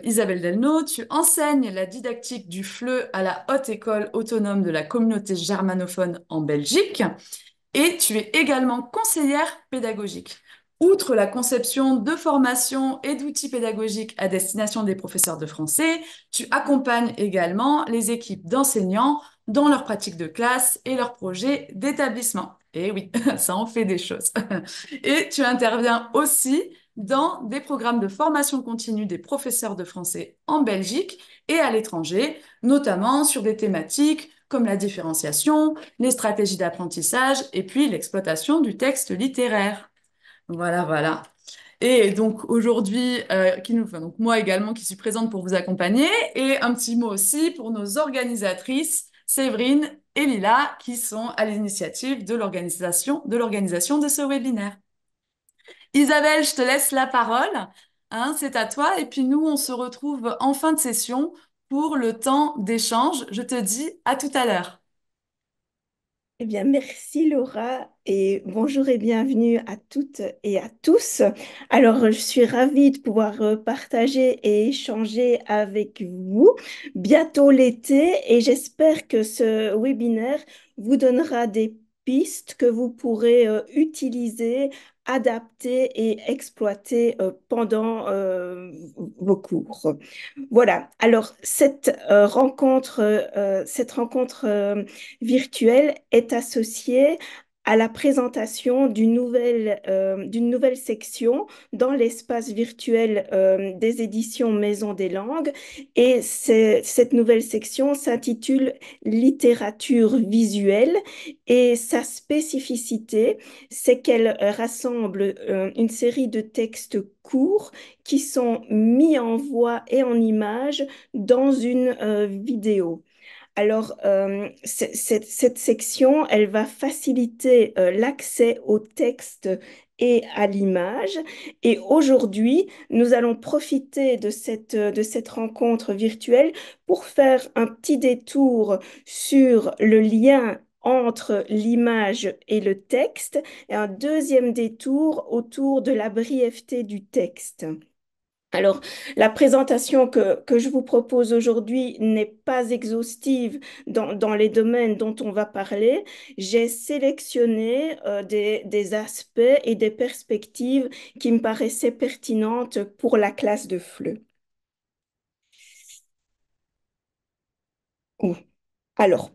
Isabelle Delno, tu enseignes la didactique du FLE à la Haute École autonome de la communauté germanophone en Belgique et tu es également conseillère pédagogique. Outre la conception de formations et d'outils pédagogiques à destination des professeurs de français, tu accompagnes également les équipes d'enseignants dans leurs pratiques de classe et leurs projets d'établissement. Et oui, ça en fait des choses. Et tu interviens aussi dans des programmes de formation continue des professeurs de français en Belgique et à l'étranger, notamment sur des thématiques comme la différenciation, les stratégies d'apprentissage et puis l'exploitation du texte littéraire. Voilà, voilà. Et donc aujourd'hui, donc moi également qui suis présente pour vous accompagner, et un petit mot aussi pour nos organisatrices, Séverine et Lila, qui sont à l'initiative de l'organisation de ce webinaire. Isabelle, je te laisse la parole. Hein, c'est à toi. Et puis nous, on se retrouve en fin de session pour le temps d'échange. Je te dis à tout à l'heure. Eh bien, merci Laura et bonjour et bienvenue à toutes et à tous. Alors, je suis ravie de pouvoir partager et échanger avec vous bientôt l'été et j'espère que ce webinaire vous donnera des pistes que vous pourrez utiliser, adapter et exploiter pendant vos cours. Voilà. Alors, cette rencontre virtuelle est associée à la présentation d'une nouvelle section dans l'espace virtuel des éditions Maison des Langues. Et cette nouvelle section s'intitule Littérature visuelle et sa spécificité, c'est qu'elle rassemble une série de textes courts qui sont mis en voix et en images dans une vidéo. Alors, cette section, elle va faciliter l'accès au texte et à l'image. Et aujourd'hui, nous allons profiter de cette rencontre virtuelle pour faire un petit détour sur le lien entre l'image et le texte et un deuxième détour autour de la brièveté du texte. Alors, la présentation que je vous propose aujourd'hui n'est pas exhaustive dans les domaines dont on va parler. J'ai sélectionné des aspects et des perspectives qui me paraissaient pertinentes pour la classe de FLE. Ouh. Alors,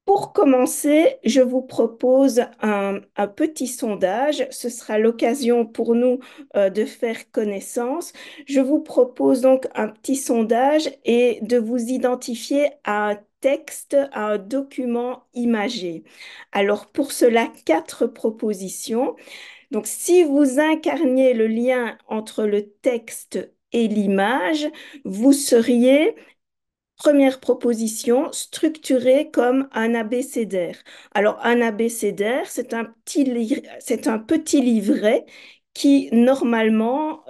pour commencer, je vous propose un petit sondage. Ce sera l'occasion pour nous de faire connaissance. Je vous propose donc un petit sondage et de vous identifier à un texte, à un document imagé. Alors, pour cela, quatre propositions. Donc, si vous incarniez le lien entre le texte et l'image, vous seriez première proposition, structuré comme un abécédaire. Alors, un abécédaire, c'est un petit livret qui, normalement,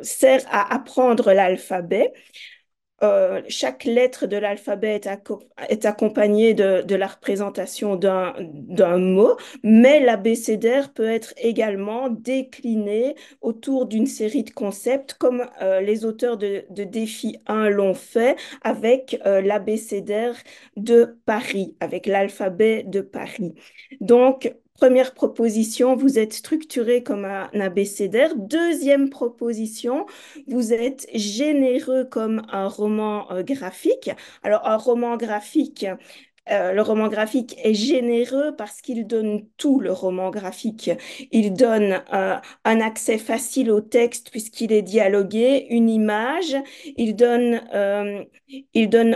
sert à apprendre l'alphabet. Chaque lettre de l'alphabet est accompagnée de la représentation d'un mot, mais l'abécédaire peut être également décliné autour d'une série de concepts, comme les auteurs de Défi 1 l'ont fait avec l'abécédaire de Paris, avec l'alphabet de Paris. Donc, première proposition, vous êtes structuré comme un abécédaire. Deuxième proposition, vous êtes généreux comme un roman graphique. Alors, un roman graphique, le roman graphique est généreux parce qu'il donne tout, le roman graphique. Il donne un accès facile au texte puisqu'il est dialogué, une image, il donne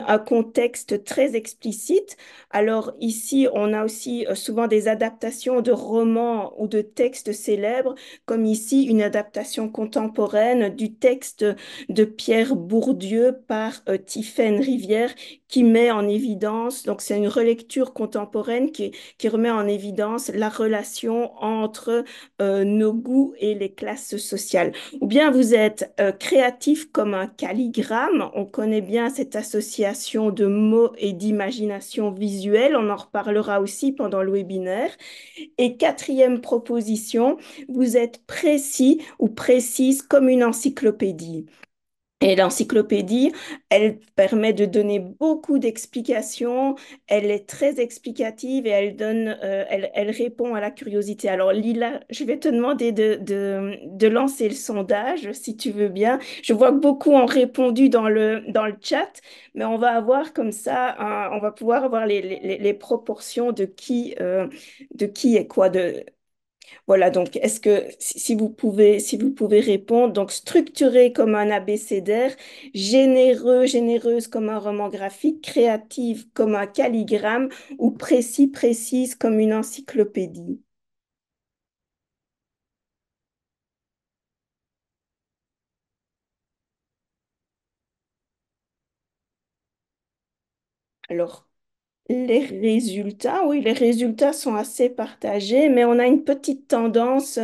un contexte très explicite. Alors ici, on a aussi souvent des adaptations de romans ou de textes célèbres, comme ici une adaptation contemporaine du texte de Pierre Bourdieu par Tiphaine Rivière qui met en évidence, donc c'est une relecture contemporaine qui remet en évidence la relation entre nos goûts et les classes sociales. Ou bien vous êtes créatif comme un calligramme, on connaît bien cette association de mots et d'imagination visuelle, on en reparlera aussi pendant le webinaire. Et quatrième proposition, vous êtes précis ou précise comme une encyclopédie. Et l'encyclopédie, elle permet de donner beaucoup d'explications, elle est très explicative et elle répond à la curiosité. Alors Lila, je vais te demander de lancer le sondage, si tu veux bien. Je vois que beaucoup ont répondu dans le chat, mais on va avoir comme ça, on va pouvoir avoir les proportions de qui est quoi. Voilà, donc est-ce que si vous pouvez répondre, donc structuré comme un abécédaire, généreux, généreuse comme un roman graphique, créative comme un calligramme ou précis, précise comme une encyclopédie. Alors, oui, les résultats sont assez partagés, mais on a une petite tendance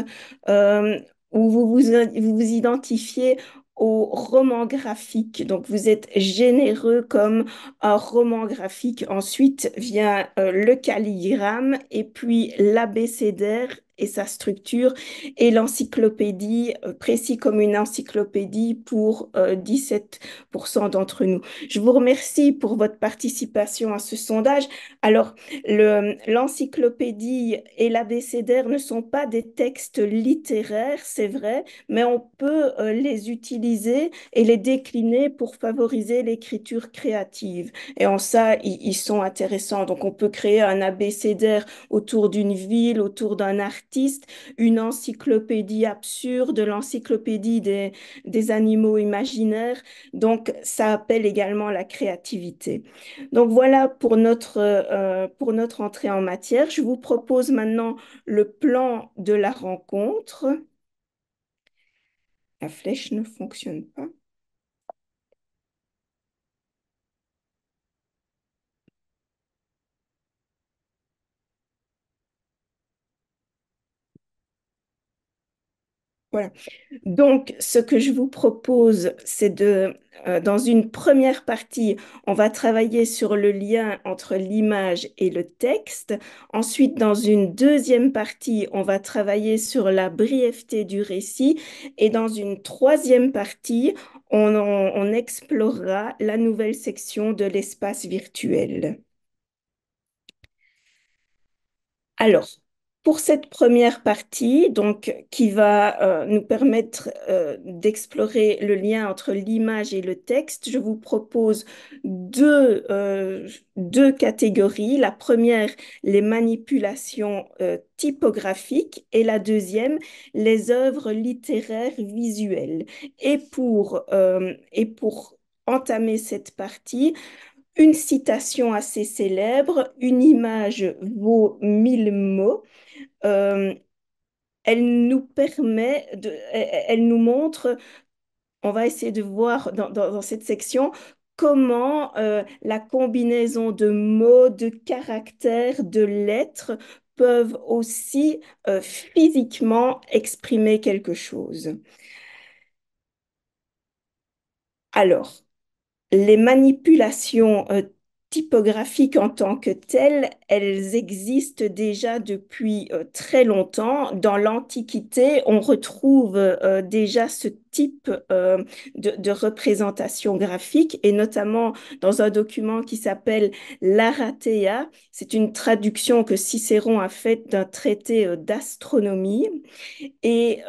euh, où vous vous identifiez au roman graphique. Donc, vous êtes généreux comme un roman graphique. Ensuite vient le calligramme et puis l'abécédaire et sa structure et l'encyclopédie, précis comme une encyclopédie pour 17% d'entre nous. Je vous remercie pour votre participation à ce sondage. Alors, l'encyclopédie et l'abécédaire ne sont pas des textes littéraires, c'est vrai, mais on peut les utiliser et les décliner pour favoriser l'écriture créative. Et en ça, ils sont intéressants. Donc, on peut créer un abécédaire autour d'une ville, autour d'un artiste, une encyclopédie absurde, l'encyclopédie des animaux imaginaires. Donc, ça appelle également la créativité. Donc, voilà pour notre entrée en matière. Je vous propose maintenant le plan de la rencontre. La flèche ne fonctionne pas. Voilà. Donc, ce que je vous propose, c'est dans une première partie, on va travailler sur le lien entre l'image et le texte. Ensuite, dans une deuxième partie, on va travailler sur la brièveté du récit. Et dans une troisième partie, on explorera la nouvelle section de l'espace virtuel. Alors, pour cette première partie, donc, qui va nous permettre d'explorer le lien entre l'image et le texte, je vous propose deux catégories. La première, les manipulations typographiques, et la deuxième, les œuvres littéraires visuelles. Et pour entamer cette partie, une citation assez célèbre, une image vaut 1000 mots. Euh, Elle nous elle nous montre, on va essayer de voir dans cette section comment la combinaison de mots, de caractères, de lettres peuvent aussi physiquement exprimer quelque chose. Alors, les manipulations typographiques en tant que telles, elles existent déjà depuis très longtemps. Dans l'Antiquité, on retrouve déjà ce type de représentation graphique et notamment dans un document qui s'appelle l'Aratea. C'est une traduction que Cicéron a faite d'un traité d'astronomie. Et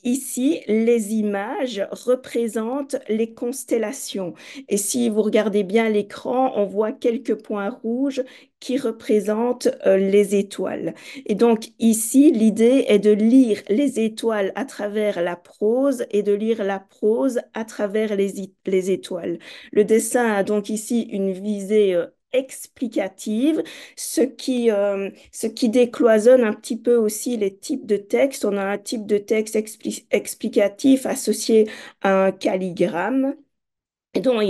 ici, les images représentent les constellations. Et si vous regardez bien l'écran, on voit quelques points rouges qui représentent les étoiles. Et donc ici, l'idée est de lire les étoiles à travers la prose et de lire la prose à travers les étoiles. Le dessin a donc ici une visée explicative, ce qui décloisonne un petit peu aussi les types de textes. On a un type de texte explicatif associé à un calligramme. Et donc,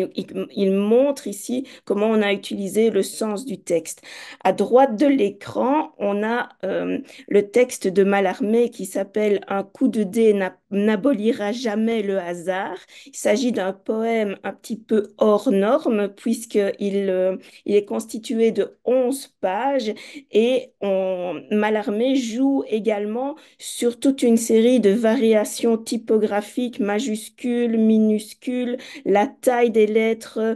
il montre ici comment on a utilisé le sens du texte. À droite de l'écran, on a le texte de Mallarmé qui s'appelle Un coup de dé n'abolira jamais le hasard. Il s'agit d'un poème un petit peu hors norme il est constitué de 11 pages et Mallarmé joue également sur toute une série de variations typographiques, majuscules, minuscules, la taille des lettres,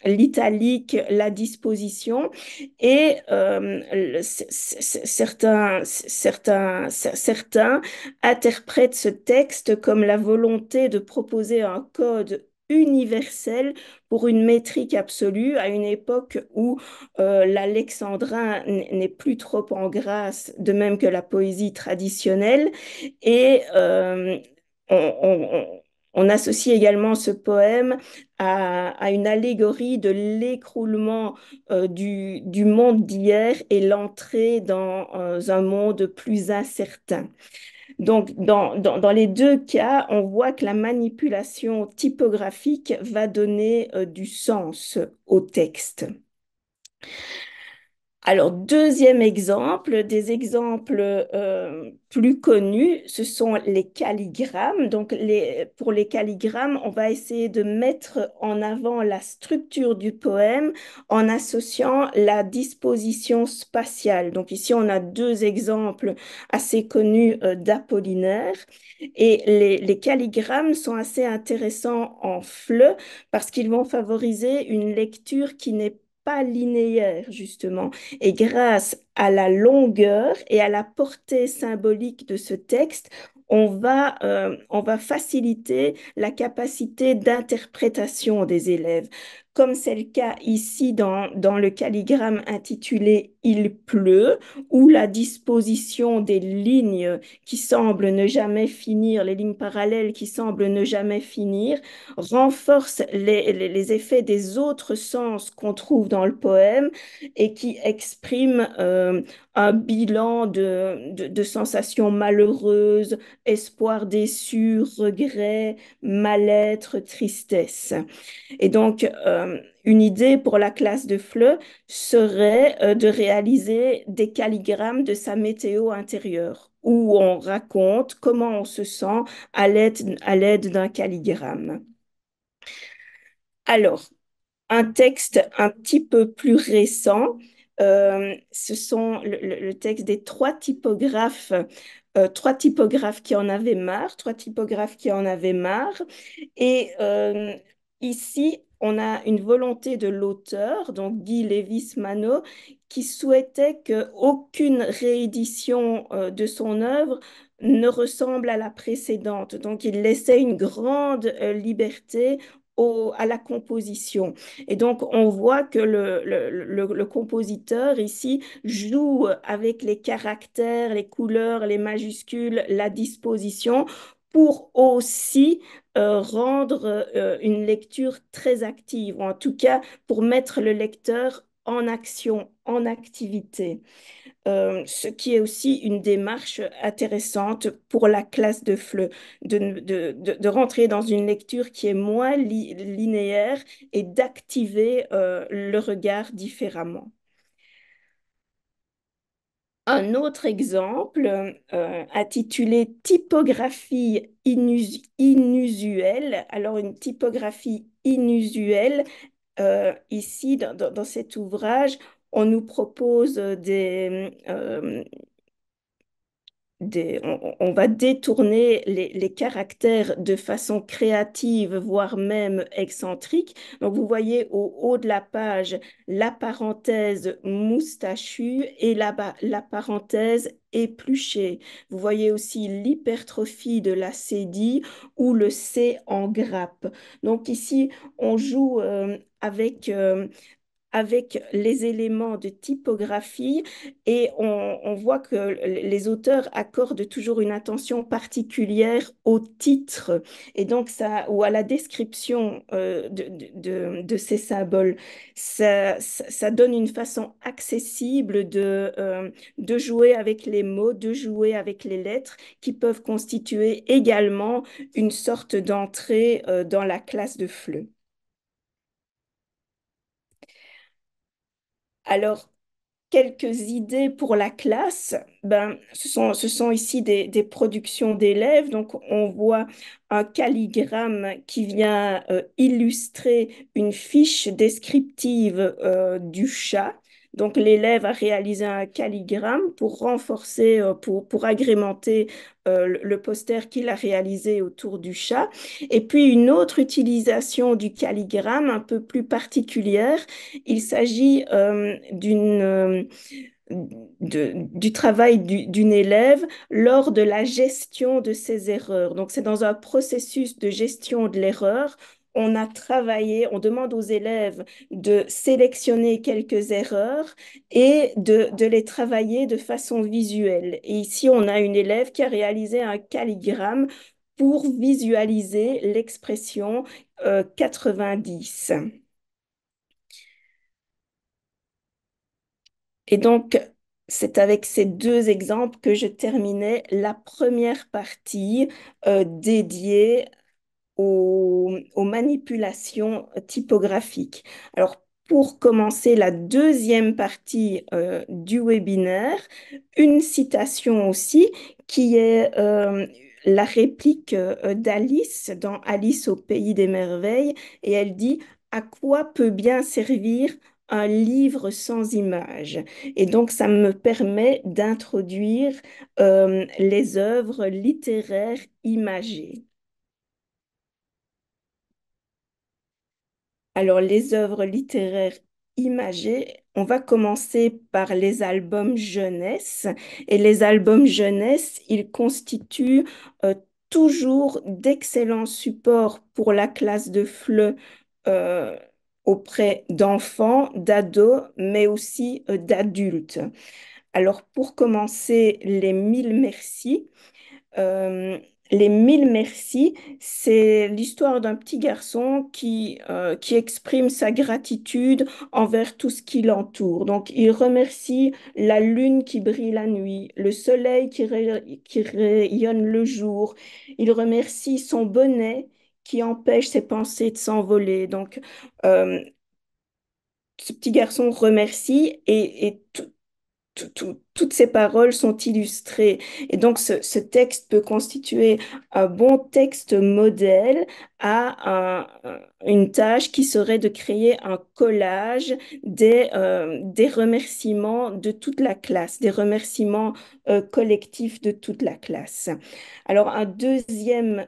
l'italique, la disposition. Et certains interprètent ce texte comme la volonté de proposer un code universel pour une métrique absolue à une époque où l'alexandrin n'est plus trop en grâce, de même que la poésie traditionnelle. Et on associe également ce poème à une allégorie de l'écroulement du monde d'hier et l'entrée dans un monde plus incertain. Donc, dans les deux cas, on voit que la manipulation typographique va donner du sens au texte. Alors, deuxième exemple, des exemples plus connus, ce sont les calligrammes. Donc, pour les calligrammes, on va essayer de mettre en avant la structure du poème en associant la disposition spatiale. Donc, ici, on a deux exemples assez connus d'Apollinaire. Et les calligrammes sont assez intéressants en FLE parce qu'ils vont favoriser une lecture qui n'est pas linéaire, justement. Et grâce à la longueur et à la portée symbolique de ce texte, on va faciliter la capacité d'interprétation des élèves. Comme c'est le cas ici dans le calligramme intitulé Il pleut, où la disposition des lignes qui semblent ne jamais finir, les lignes parallèles qui semblent ne jamais finir, renforce les effets des autres sens qu'on trouve dans le poème et qui exprime un bilan de sensations malheureuses, espoir déçu, regret, mal-être, tristesse. Et donc, une idée pour la classe de FLE serait de réaliser des calligrammes de sa météo intérieure, où on raconte comment on se sent à l'aide d'un calligramme. Alors, un texte un petit peu plus récent. Ce sont le texte des trois typographes qui en avaient marre, trois typographes qui en avaient marre. Et ici, on a une volonté de l'auteur, donc Guy Lévis-Manot, qui souhaitait qu'aucune réédition de son œuvre ne ressemble à la précédente. Donc, il laissait une grande liberté à la composition. Et donc, on voit que le compositeur ici joue avec les caractères, les couleurs, les majuscules, la disposition pour aussi rendre une lecture très active, ou en tout cas pour mettre le lecteur en action, en activité. Ce qui est aussi une démarche intéressante pour la classe de FLE, de rentrer dans une lecture qui est moins linéaire et d'activer le regard différemment. Un autre exemple intitulé Typographie inusuelle. Alors, une typographie inusuelle, ici, dans cet ouvrage, on nous propose on va détourner les caractères de façon créative, voire même excentrique. Donc, vous voyez au haut de la page la parenthèse moustachue et là-bas la parenthèse épluchée. Vous voyez aussi l'hypertrophie de la cédille ou le C en grappe. Donc, ici, on joue avec avec les éléments de typographie et on voit que les auteurs accordent toujours une attention particulière au titre et donc ça, ou à la description de ces symboles. Ça donne une façon accessible de jouer avec les mots, de jouer avec les lettres qui peuvent constituer également une sorte d'entrée dans la classe de FLE. Alors, quelques idées pour la classe. Ben, ce sont ici des productions d'élèves. Donc, on voit un calligramme qui vient illustrer une fiche descriptive du chat. Donc, l'élève a réalisé un calligramme pour renforcer, pour agrémenter le poster qu'il a réalisé autour du chat. Et puis, une autre utilisation du calligramme un peu plus particulière, il s'agit du travail d'une élève lors de la gestion de ses erreurs. Donc, c'est dans un processus de gestion de l'erreur. On a travaillé, on demande aux élèves de sélectionner quelques erreurs et de les travailler de façon visuelle. Et ici, on a une élève qui a réalisé un calligramme pour visualiser l'expression 90. Et donc, c'est avec ces deux exemples que je terminais la première partie dédiée aux manipulations typographiques. Alors, pour commencer la deuxième partie du webinaire, une citation aussi qui est la réplique d'Alice dans Alice au pays des merveilles, et elle dit: «À quoi peut bien servir un livre sans images?» Et donc, ça me permet d'introduire les œuvres littéraires imagées. Alors, les œuvres littéraires imagées, on va commencer par les albums jeunesse. Et les albums jeunesse, ils constituent toujours d'excellents supports pour la classe de FLE euh, auprès d'enfants, d'ados, mais aussi d'adultes. Alors, pour commencer, les mille merci. Euh, les mille merci, c'est l'histoire d'un petit garçon qui exprime sa gratitude envers tout ce qui l'entoure. Donc, il remercie la lune qui brille la nuit, le soleil qui rayonne le jour. Il remercie son bonnet qui empêche ses pensées de s'envoler. Donc, euh, ce petit garçon remercie et toutes ces paroles sont illustrées. Et donc, ce texte peut constituer un bon texte modèle à une tâche qui serait de créer un collage des remerciements de toute la classe, des remerciements collectifs de toute la classe. Alors, un deuxième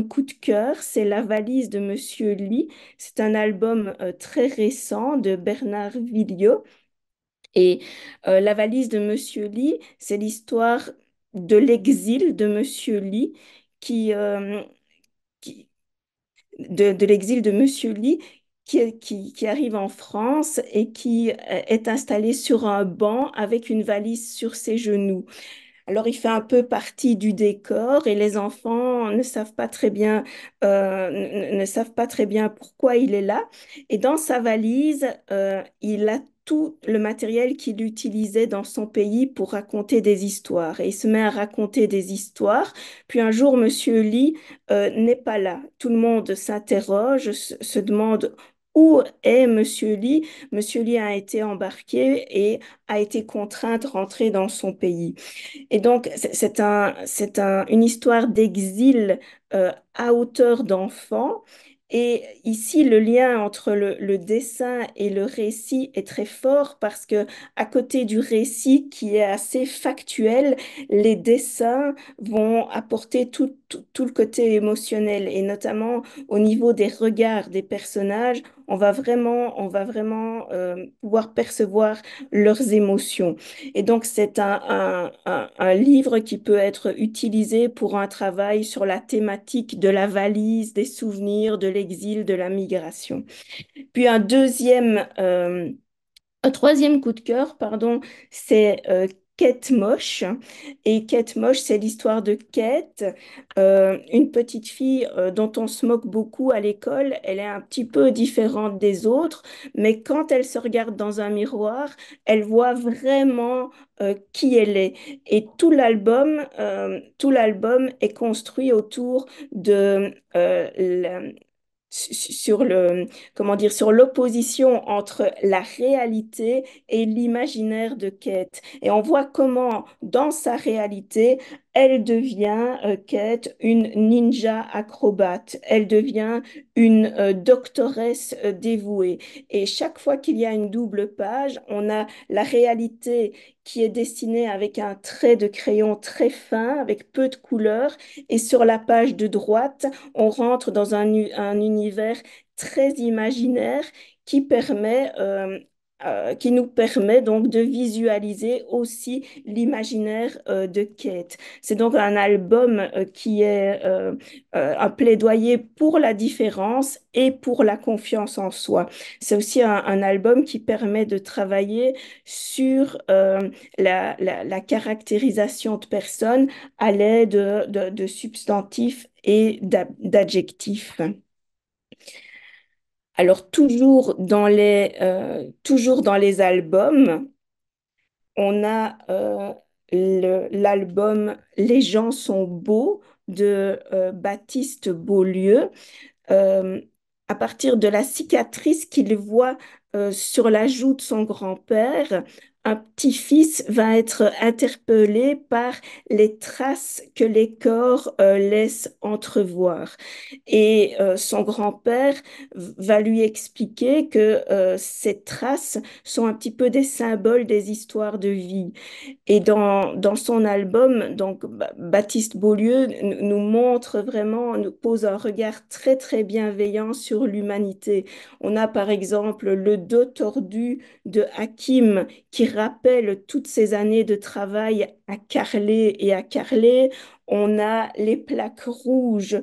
coup de cœur, c'est La valise de Monsieur Lee. C'est un album très récent de Bernard Villot. Et La valise de Monsieur Lee, c'est l'histoire de l'exil de Monsieur Lee qui, qui- de l'exil de Monsieur Lee qui arrive en France et qui est installé sur un banc avec une valise sur ses genoux. Alors, il fait un peu partie du décor et les enfants ne savent pas très bien, ne savent pas très bien pourquoi il est là. Et dans sa valise, il a tout le matériel qu'il utilisait dans son pays pour raconter des histoires. Et il se met à raconter des histoires. Puis un jour, Monsieur Lee, n'est pas là. Tout le monde s'interroge, se demande où est Monsieur Lee. Monsieur Lee a été embarqué et a été contraint de rentrer dans son pays. Et donc, une histoire d'exil à hauteur d'enfant. Et ici, le lien entre le dessin et le récit est très fort parce que, à côté du récit qui est assez factuel, les dessins vont apporter tout le côté émotionnel et notamment au niveau des regards des personnages, on va vraiment pouvoir percevoir leurs émotions. Et donc, c'est un livre qui peut être utilisé pour un travail sur la thématique de la valise, des souvenirs, de l'exil, de la migration. Puis un troisième coup de cœur, pardon, c'est Kate Moche. Et Kate Moche, c'est l'histoire de Kate, une petite fille dont on se moque beaucoup à l'école. Elle est un petit peu différente des autres, mais quand elle se regarde dans un miroir, elle voit vraiment qui elle est. Et tout l'album est construit autour de sur le, comment dire, sur l'opposition entre la réalité et l'imaginaire de Kate. Et on voit comment, dans sa réalité, elle devient, Kate, une ninja acrobate. Elle devient une doctoresse dévouée. Et chaque fois qu'il y a une double page, on a la réalité qui est dessinée avec un trait de crayon très fin, avec peu de couleurs. Et sur la page de droite, on rentre dans un univers très imaginaire qui qui nous permet donc de visualiser aussi l'imaginaire de Kate. C'est donc un album qui est un plaidoyer pour la différence et pour la confiance en soi. C'est aussi un album qui permet de travailler sur la caractérisation de personnes à l'aide de substantifs et d'adjectifs. Alors, toujours dans les albums, on a l'album Les gens sont beaux de Baptiste Beaulieu. euh, à partir de la cicatrice qu'il voit sur la joue de son grand-père, un petit-fils va être interpellé par les traces que les corps laissent entrevoir. Et son grand-père va lui expliquer que ces traces sont un petit peu des symboles des histoires de vie. Et dans son album, donc Baptiste Beaulieu nous montre vraiment, nous pose un regard très très bienveillant sur l'humanité. On a par exemple le dos tordu de Hakim qui rappelle toutes ces années de travail à carreler et à carreler. On a euh, les plaques rouges,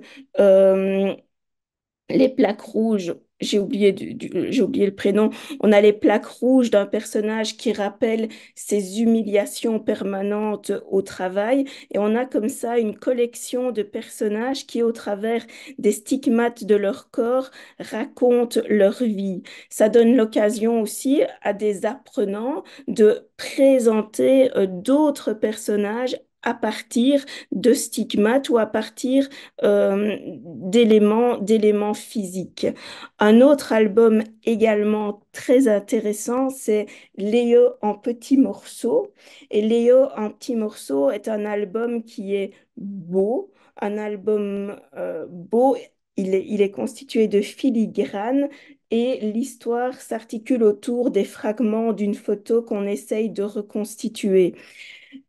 j'ai oublié le prénom. On a les plaques rouges d'un personnage qui rappelle ses humiliations permanentes au travail. Et on a comme ça une collection de personnages qui, au travers des stigmates de leur corps, racontent leur vie. Ça donne l'occasion aussi à des apprenants de présenter d'autres personnages à partir de stigmates ou à partir d'éléments physiques. Un autre album également très intéressant, c'est Léo en petits morceaux. Et Léo en petits morceaux est un album qui est beau, un album beau. Il est constitué de filigranes et l'histoire s'articule autour des fragments d'une photo qu'on essaye de reconstituer.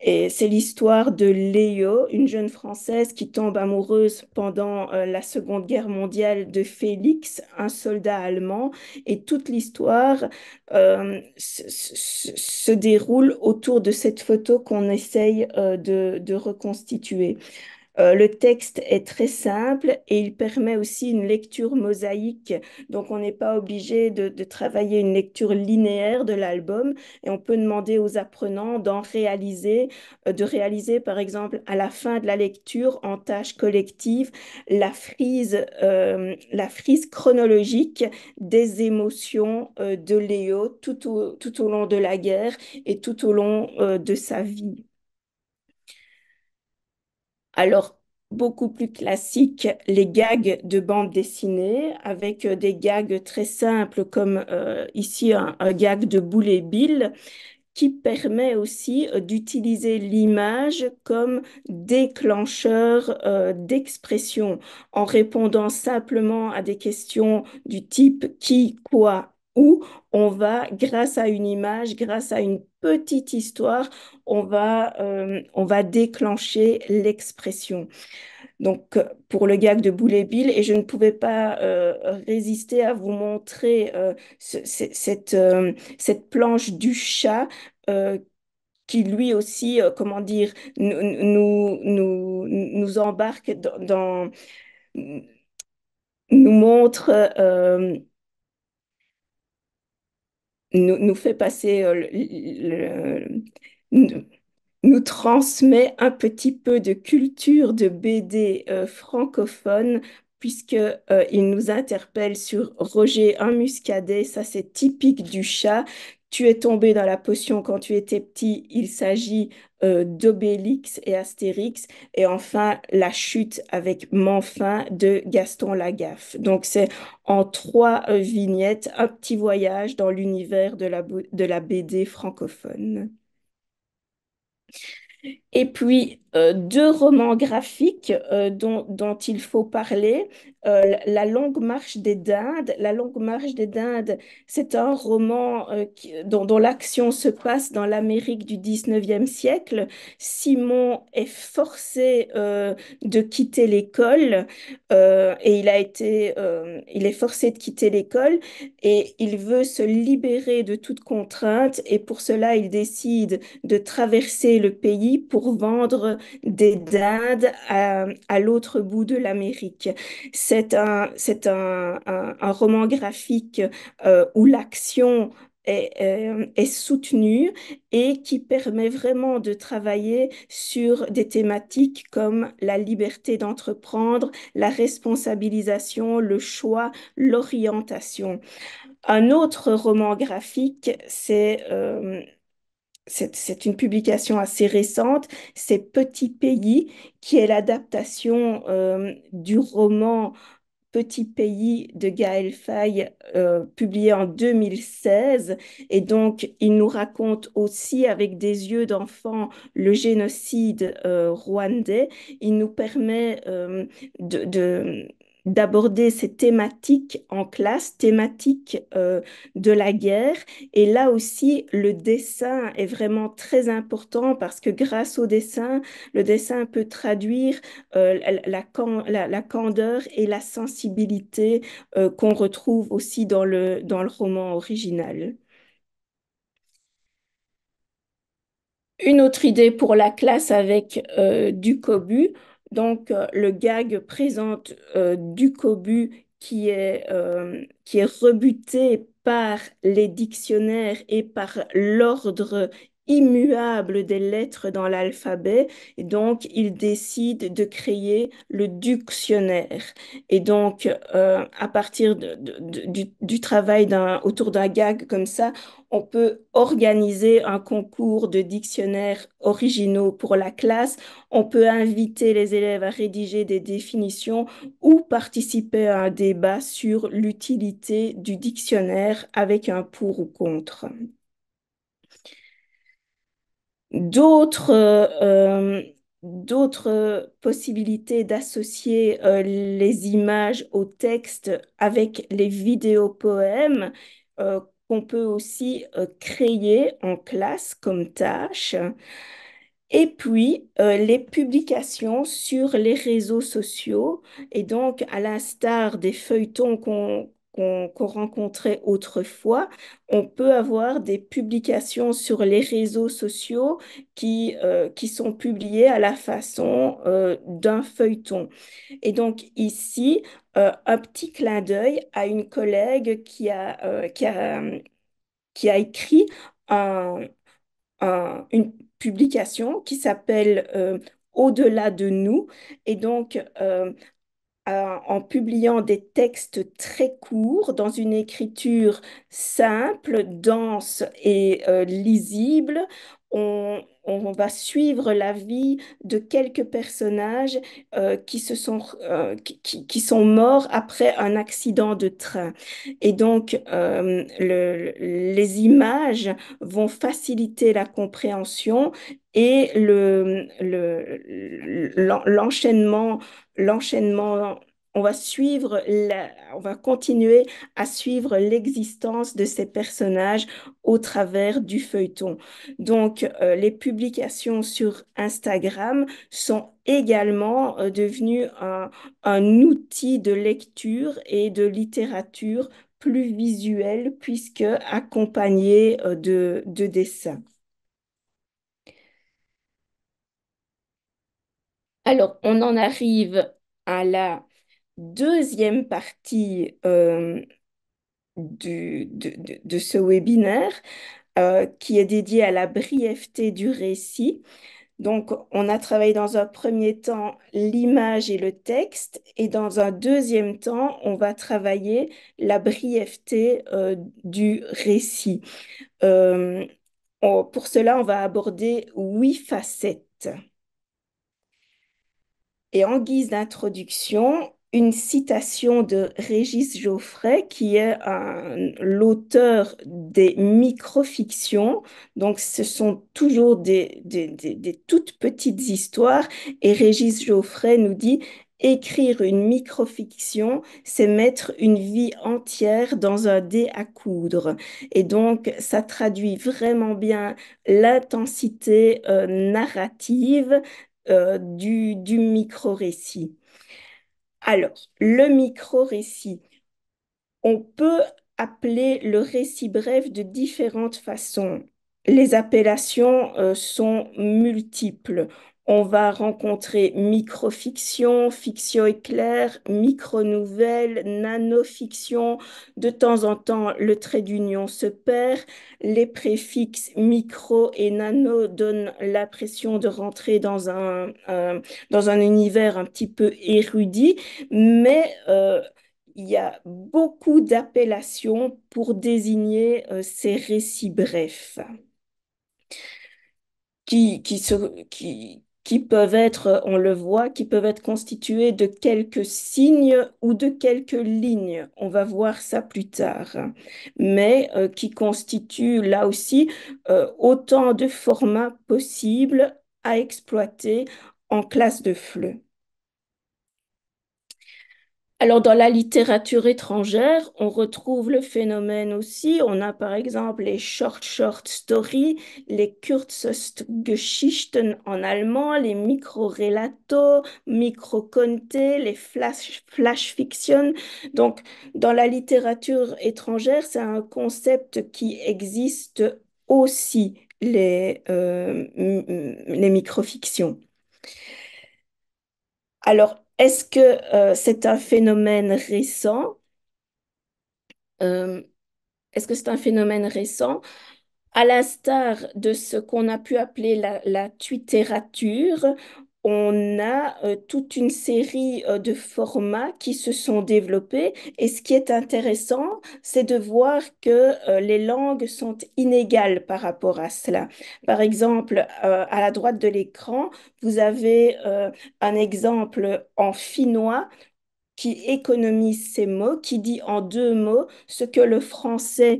Et c'est l'histoire de Léo, une jeune Française qui tombe amoureuse pendant la Seconde Guerre mondiale de Félix, un soldat allemand. Et toute l'histoire se déroule autour de cette photo qu'on essaye de reconstituer. Le texte est très simple et il permet aussi une lecture mosaïque. Donc, on n'est pas obligé de travailler une lecture linéaire de l'album et on peut demander aux apprenants de réaliser, par exemple, à la fin de la lecture, en tâche collective, la frise chronologique des émotions de Léo tout au long de la guerre et tout au long de sa vie. Alors, beaucoup plus classique, les gags de bande dessinée, avec des gags très simples comme ici un gag de Boulet Bill, qui permet aussi d'utiliser l'image comme déclencheur d'expression en répondant simplement à des questions du type qui, quoi, où. On va, grâce à une image, grâce à une petite histoire, on va déclencher l'expression. pour le gag de Boulet Bill, et je ne pouvais pas résister à vous montrer cette planche du chat euh, qui lui aussi, comment dire, nous embarque nous montre, nous fait passer, nous nous transmet un petit peu de culture de BD francophone, puisque il nous interpelle sur Roger un muscadet, ça c'est typique du chat. Tu es tombé dans la potion quand tu étais petit, il s'agit d'Obélix et Astérix, et enfin la chute avec Manfin de Gaston Lagaffe. Donc c'est en trois vignettes, un petit voyage dans l'univers de la BD francophone. Et puis, deux romans graphiques dont il faut parler. La Longue Marche des Dindes. La Longue Marche des Dindes, c'est un roman dont l'action se passe dans l'Amérique du 19e siècle. Simon est forcé de quitter l'école et il est forcé de quitter l'école et il veut se libérer de toute contrainte et pour cela, il décide de traverser le pays pour vendre des dindes à l'autre bout de l'Amérique. Un roman graphique où l'action est soutenue et qui permet vraiment de travailler sur des thématiques comme la liberté d'entreprendre, la responsabilisation, le choix, l'orientation. Un autre roman graphique, c'est une publication assez récente, c'est Petit Pays, qui est l'adaptation du roman Petit Pays de Gaël Faye, publié en 2016. Et donc, il nous raconte aussi avec des yeux d'enfant le génocide rwandais. Il nous permet d'aborder ces thématiques en classe, thématiques de la guerre. Et là aussi, le dessin est vraiment très important parce que grâce au dessin, le dessin peut traduire la candeur et la sensibilité qu'on retrouve aussi dans le roman original. Une autre idée pour la classe avec du cobu. Donc, le gag présente du cobu qui est rebuté par les dictionnaires et par l'ordre immuable des lettres dans l'alphabet. Et donc, il décide de créer le dictionnaire. Et donc, à partir du travail autour d'un gag comme ça, on peut organiser un concours de dictionnaires originaux pour la classe. On peut inviter les élèves à rédiger des définitions ou participer à un débat sur l'utilité du dictionnaire avec un pour ou contre. D'autres d'autres possibilités d'associer les images au texte avec les vidéopoèmes qu'on peut aussi créer en classe comme tâche. Et puis, les publications sur les réseaux sociaux. Et donc, à l'instar des feuilletons qu'on rencontrait autrefois, on peut avoir des publications sur les réseaux sociaux qui sont publiées à la façon d'un feuilleton. Et donc, ici, un petit clin d'œil à une collègue qui a écrit un une publication qui s'appelle Au-delà de nous. Et donc, en publiant des textes très courts dans une écriture simple, dense et lisible. On va suivre la vie de quelques personnages qui sont morts après un accident de train. Et donc, les images vont faciliter la compréhension et l'enchaînement, on va continuer à suivre l'existence de ces personnages au travers du feuilleton. Donc, les publications sur Instagram sont également devenues un outil de lecture et de littérature plus visuel puisque accompagné de dessins. Alors, on en arrive à la deuxième partie de ce webinaire qui est dédié à la brièveté du récit. Donc, on a travaillé dans un premier temps l'image et le texte, et dans un deuxième temps, on va travailler la brièveté du récit. Euh, pour cela, on va aborder 8 facettes. Et en guise d'introduction, une citation de Régis Geoffrey, qui est l'auteur des microfictions. Donc, ce sont toujours des toutes petites histoires. Et Régis Geoffrey nous dit, écrire une microfiction, c'est mettre une vie entière dans un dé à coudre. Et donc, ça traduit vraiment bien l'intensité narrative du micro-récit. Alors, le micro-récit, on peut appeler le récit bref de différentes façons. Les appellations sont multiples. On va rencontrer microfiction, fiction éclair, micro-nouvelle, nanofiction. De temps en temps, le trait d'union se perd. Les préfixes micro et nano donnent l'impression de rentrer dans un univers un petit peu érudit, mais il y a beaucoup d'appellations pour désigner ces récits brefs qui peuvent être, on le voit, qui peuvent être constitués de quelques signes ou de quelques lignes. On va voir ça plus tard. Mais qui constituent là aussi autant de formats possibles à exploiter en classe de FLE. Alors, dans la littérature étrangère, on retrouve le phénomène aussi. On a par exemple les short stories, les Kurzgeschichten en allemand, les micro-relato, micro-conte, les flash fiction. Donc, dans la littérature étrangère, c'est un concept qui existe aussi, les microfictions. Alors, est-ce que c'est un phénomène récent? Euh, Est-ce que c'est un phénomène récent? À l'instar de ce qu'on a pu appeler la twittérature, on a toute une série de formats qui se sont développés. Et ce qui est intéressant, c'est de voir que les langues sont inégales par rapport à cela. Par exemple, à la droite de l'écran, vous avez un exemple en finnois qui économise ses mots, qui dit en 2 mots ce que le français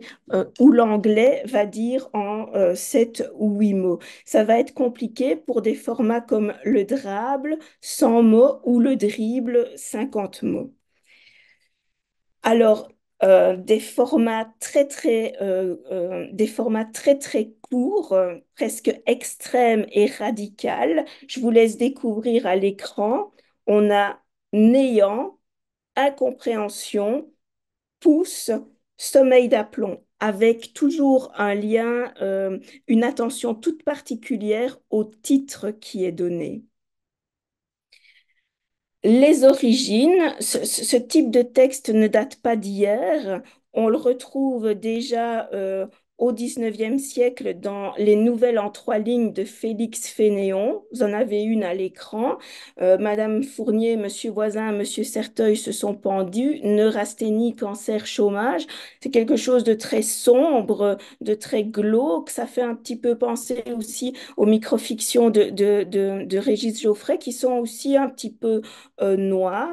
ou l'anglais va dire en 7 ou 8 mots. Ça va être compliqué pour des formats comme le drable, 100 mots, ou le dribble, 50 mots. Alors, des formats très, très courts, presque extrêmes et radicales. Je vous laisse découvrir à l'écran. On a néant, incompréhension, pouce, sommeil d'aplomb, avec toujours un lien, une attention toute particulière au titre qui est donné. Les origines, ce type de texte ne date pas d'hier. On le retrouve déjà au XIXe siècle dans les nouvelles en 3 lignes de Félix Fénéon. Vous en avez une à l'écran. Madame Fournier, Monsieur Voisin, Monsieur Certeuil se sont pendus. Neurasthénie, cancer, chômage. C'est quelque chose de très sombre, de très glauque. Ça fait un petit peu penser aussi aux microfictions de Régis Geoffrey qui sont aussi un petit peu noir.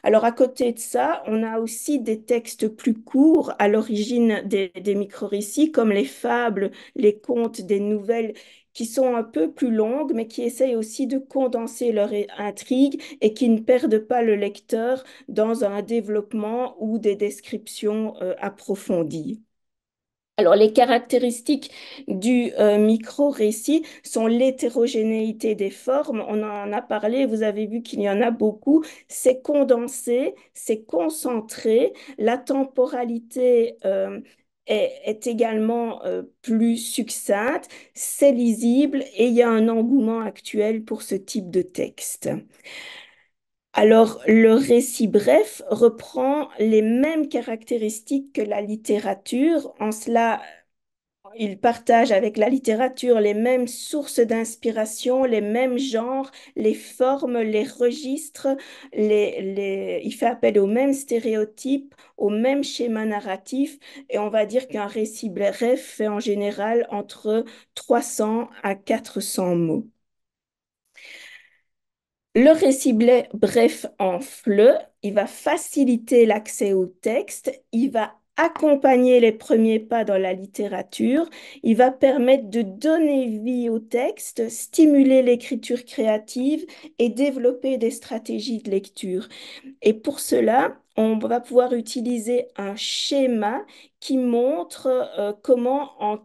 Alors, à côté de ça, on a aussi des textes plus courts à l'origine des micro-récits, comme les fables, les contes, des nouvelles qui sont un peu plus longues, mais qui essayent aussi de condenser leur intrigue et qui ne perdent pas le lecteur dans un développement ou des descriptions approfondies. Alors, les caractéristiques du micro-récit sont l'hétérogénéité des formes. On en a parlé, vous avez vu qu'il y en a beaucoup. C'est condensé, c'est concentré. La temporalité est également plus succincte, c'est lisible et il y a un engouement actuel pour ce type de texte. Alors, le récit bref reprend les mêmes caractéristiques que la littérature. En cela, il partage avec la littérature les mêmes sources d'inspiration, les mêmes genres, les formes, les registres. Il fait appel aux mêmes stéréotypes, aux mêmes schémas narratifs. Et on va dire qu'un récit bref fait en général entre 300 à 400 mots. Le récit bref en FLE, il va faciliter l'accès au texte, il va accompagner les premiers pas dans la littérature, il va permettre de donner vie au texte, stimuler l'écriture créative et développer des stratégies de lecture. Et pour cela, on va pouvoir utiliser un schéma qui montre comment en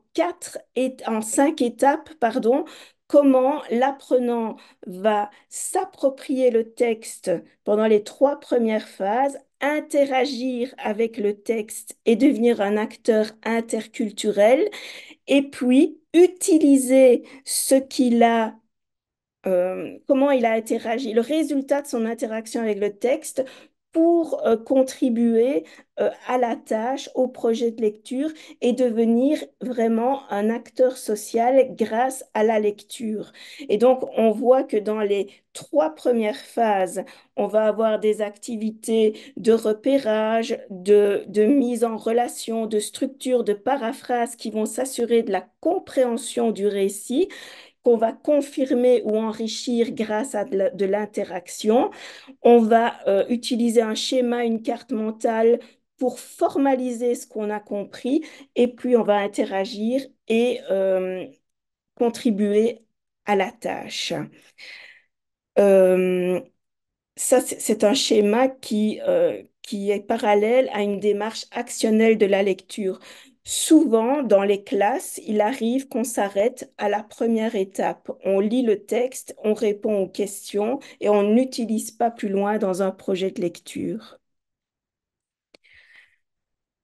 5 étapes, pardon, comment l'apprenant va s'approprier le texte pendant les 3 premières phases, interagir avec le texte et devenir un acteur interculturel, et puis utiliser comment il a interagi, le résultat de son interaction avec le texte pour contribuer à la tâche, au projet de lecture et devenir vraiment un acteur social grâce à la lecture. Et donc, on voit que dans les 3 premières phases, on va avoir des activités de repérage, de mise en relation, de structure, de paraphrase qui vont s'assurer de la compréhension du récit qu'on va confirmer ou enrichir grâce à de l'interaction. On va utiliser un schéma, une carte mentale pour formaliser ce qu'on a compris et puis on va interagir et contribuer à la tâche. Euh, Ça, c'est un schéma qui est parallèle à une démarche actionnelle de la lecture. Souvent, dans les classes, il arrive qu'on s'arrête à la première étape. On lit le texte, on répond aux questions et on n'utilise pas plus loin dans un projet de lecture.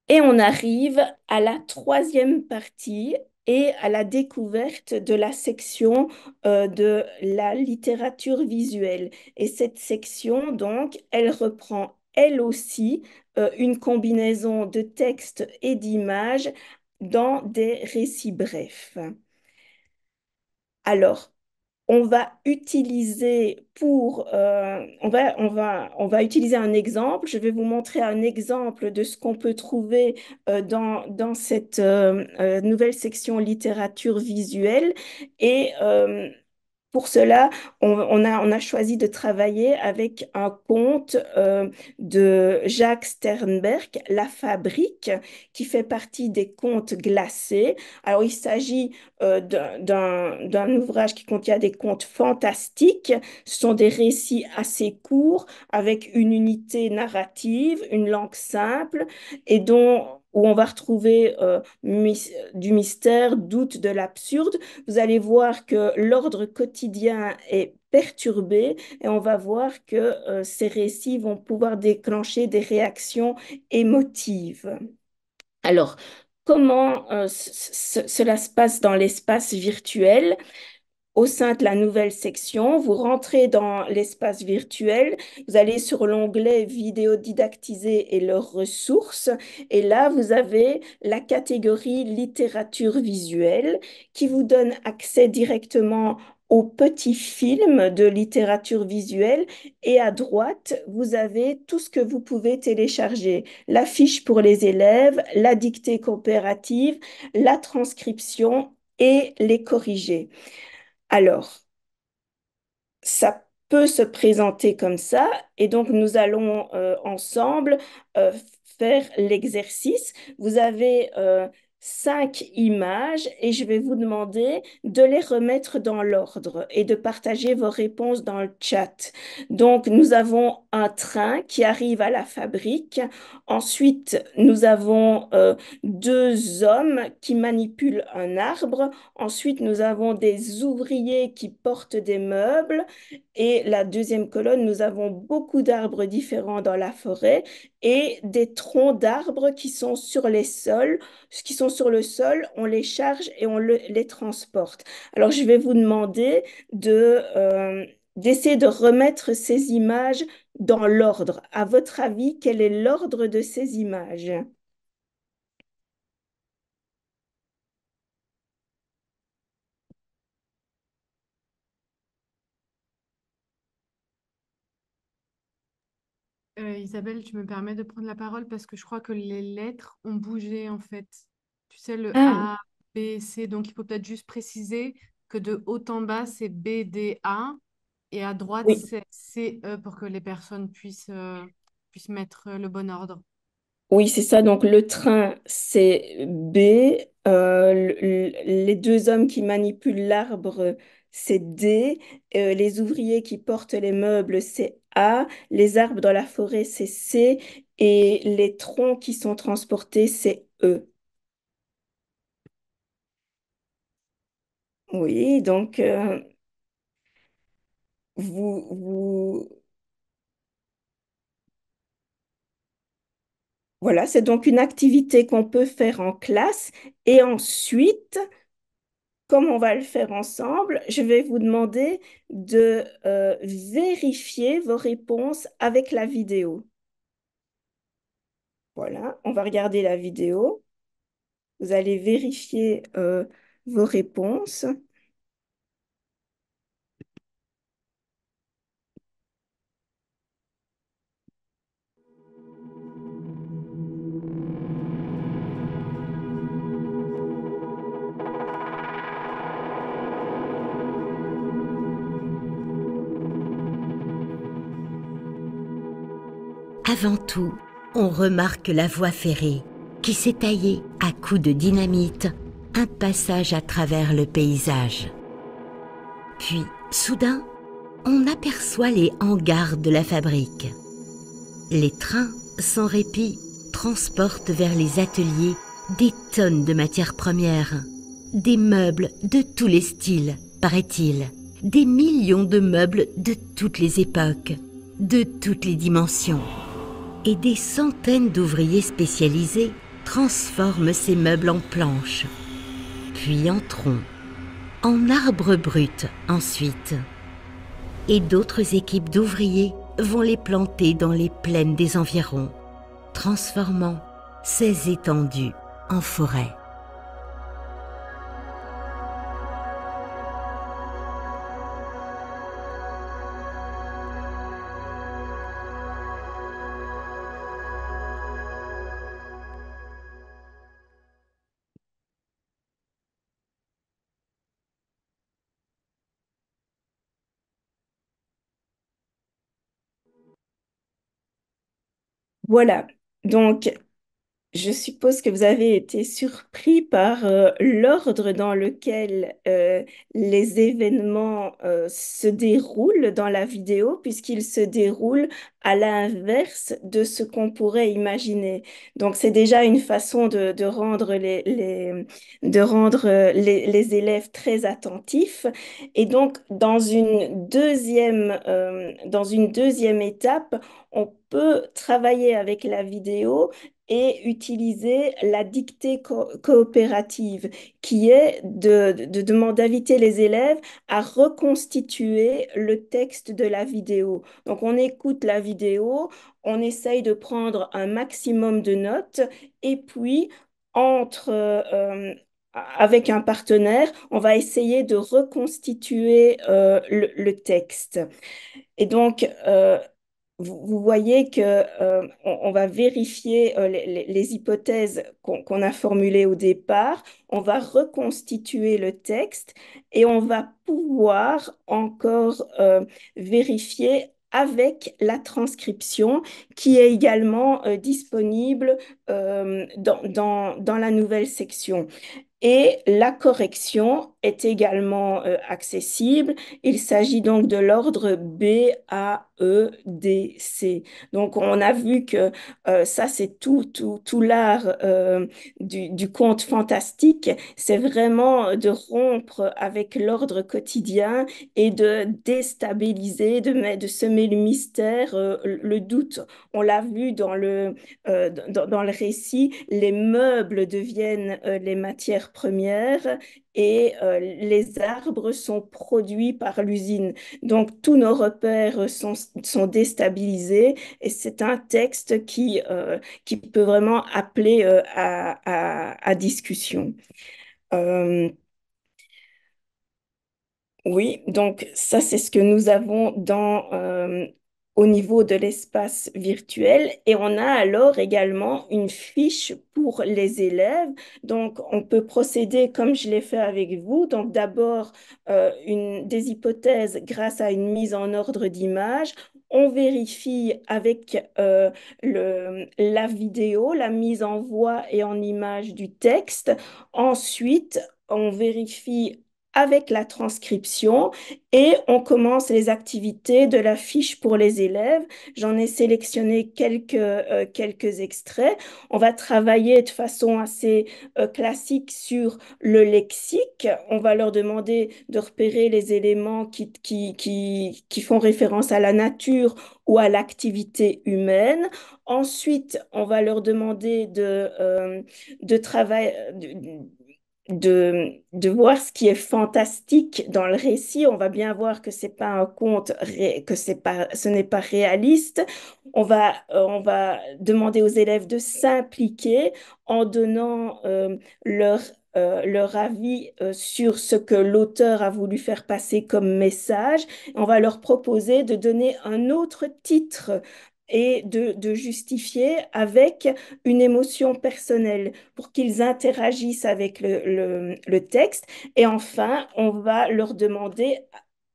Et on arrive à la troisième partie et à la découverte de la section de la littérature visuelle. Et cette section, donc, elle reprend elle aussi une combinaison de textes et d'images dans des récits brefs. Alors, on va utiliser un exemple. Je vais vous montrer un exemple de ce qu'on peut trouver dans cette nouvelle section littérature visuelle. Et pour cela, on a choisi de travailler avec un conte de Jacques Sternberg, La Fabrique, qui fait partie des contes glacés. Alors, il s'agit d'un ouvrage qui contient des contes fantastiques. Ce sont des récits assez courts, avec une unité narrative, une langue simple, où on va retrouver du mystère, doute, de l'absurde. Vous allez voir que l'ordre quotidien est perturbé et on va voir que ces récits vont pouvoir déclencher des réactions émotives. Alors, comment cela se passe dans l'espace virtuel? Au sein de la nouvelle section, vous rentrez dans l'espace virtuel, vous allez sur l'onglet vidéo didactisée et leurs ressources, et là, vous avez la catégorie littérature visuelle qui vous donne accès directement aux petits films de littérature visuelle, et à droite, vous avez tout ce que vous pouvez télécharger, la fiche pour les élèves, la dictée coopérative, la transcription et les corrigés. Alors, ça peut se présenter comme ça, et donc nous allons ensemble faire l'exercice. Vous avez 5 images et je vais vous demander de les remettre dans l'ordre et de partager vos réponses dans le chat. Donc, nous avons un train qui arrive à la fabrique. Ensuite, nous avons deux hommes qui manipulent un arbre. Ensuite, nous avons des ouvriers qui portent des meubles. Et la deuxième colonne, nous avons beaucoup d'arbres différents dans la forêt et des troncs d'arbres qui sont sur les sols. Ce qui sont sur le sol, on les charge et les transporte. Alors, je vais vous demander d'essayer de remettre ces images dans l'ordre. À votre avis, quel est l'ordre de ces images? Isabelle, tu me permets de prendre la parole parce que je crois que les lettres ont bougé en fait. Tu sais, le Ah, A, B, C, donc il faut peut-être juste préciser que de haut en bas, c'est B, D, A et à droite, oui. c'est C, E pour que les personnes puissent mettre le bon ordre. Oui, c'est ça. Donc, le train, c'est B. Les deux hommes qui manipulent l'arbre, c'est D. Les ouvriers qui portent les meubles, c'est A. Les arbres dans la forêt, c'est C. Et les troncs qui sont transportés, c'est E. Oui, donc, vous... Voilà, c'est donc une activité qu'on peut faire en classe. Et ensuite, comme on va le faire ensemble, je vais vous demander de vérifier vos réponses avec la vidéo. Voilà, on va regarder la vidéo. Vous allez vérifier vos réponses. Avant tout, on remarque la voie ferrée qui s'est taillée à coups de dynamite un passage à travers le paysage. Puis, soudain, on aperçoit les hangars de la fabrique. Les trains, sans répit, transportent vers les ateliers des tonnes de matières premières, des meubles de tous les styles, paraît-il, des millions de meubles de toutes les époques, de toutes les dimensions. Et des centaines d'ouvriers spécialisés transforment ces meubles en planches, puis en troncs, en arbres bruts ensuite. Et d'autres équipes d'ouvriers vont les planter dans les plaines des environs, transformant ces étendues en forêt. Voilà, donc je suppose que vous avez été surpris par l'ordre dans lequel les événements se déroulent dans la vidéo, puisqu'ils se déroulent à l'inverse de ce qu'on pourrait imaginer. Donc, c'est déjà une façon de rendre les élèves très attentifs. Et donc, dans une deuxième étape, on peut travailler avec la vidéo et utiliser la dictée coopérative, qui est d'inviter les élèves à reconstituer le texte de la vidéo. Donc, on écoute la vidéo, on essaye de prendre un maximum de notes et puis, avec un partenaire, on va essayer de reconstituer le texte. Et donc, vous voyez que on va vérifier les hypothèses qu'on a formulées au départ, on va reconstituer le texte et on va pouvoir encore vérifier avec la transcription qui est également disponible dans la nouvelle section. Et la correction est également accessible. Il s'agit donc de l'ordre B, A, E, D, C. Donc, on a vu que ça, c'est tout l'art du conte fantastique. C'est vraiment de rompre avec l'ordre quotidien et de déstabiliser, de semer le mystère, le doute. On l'a vu dans le récit, les meubles deviennent les matières premières et les arbres sont produits par l'usine. Donc, tous nos repères sont déstabilisés et c'est un texte qui peut vraiment appeler à discussion. Euh, oui, donc ça, c'est ce que nous avons au niveau de l'espace virtuel. Et on a alors également une fiche pour les élèves. Donc, on peut procéder comme je l'ai fait avec vous. Donc, d'abord, des hypothèses grâce à une mise en ordre d'image. On vérifie avec la vidéo, la mise en voix et en image du texte. Ensuite, on vérifie avec la transcription et on commence les activités de la fiche pour les élèves. J'en ai sélectionné quelques extraits. On va travailler de façon assez classique sur le lexique. On va leur demander de repérer les éléments qui font référence à la nature ou à l'activité humaine. Ensuite, on va leur demander de travailler, de voir ce qui est fantastique dans le récit. On va bien voir que c'est pas un conte, ce n'est pas réaliste. On va demander aux élèves de s'impliquer en donnant leur avis sur ce que l'auteur a voulu faire passer comme message. On va leur proposer de donner un autre titre et de justifier avec une émotion personnelle pour qu'ils interagissent avec le texte. Et enfin, on va leur demander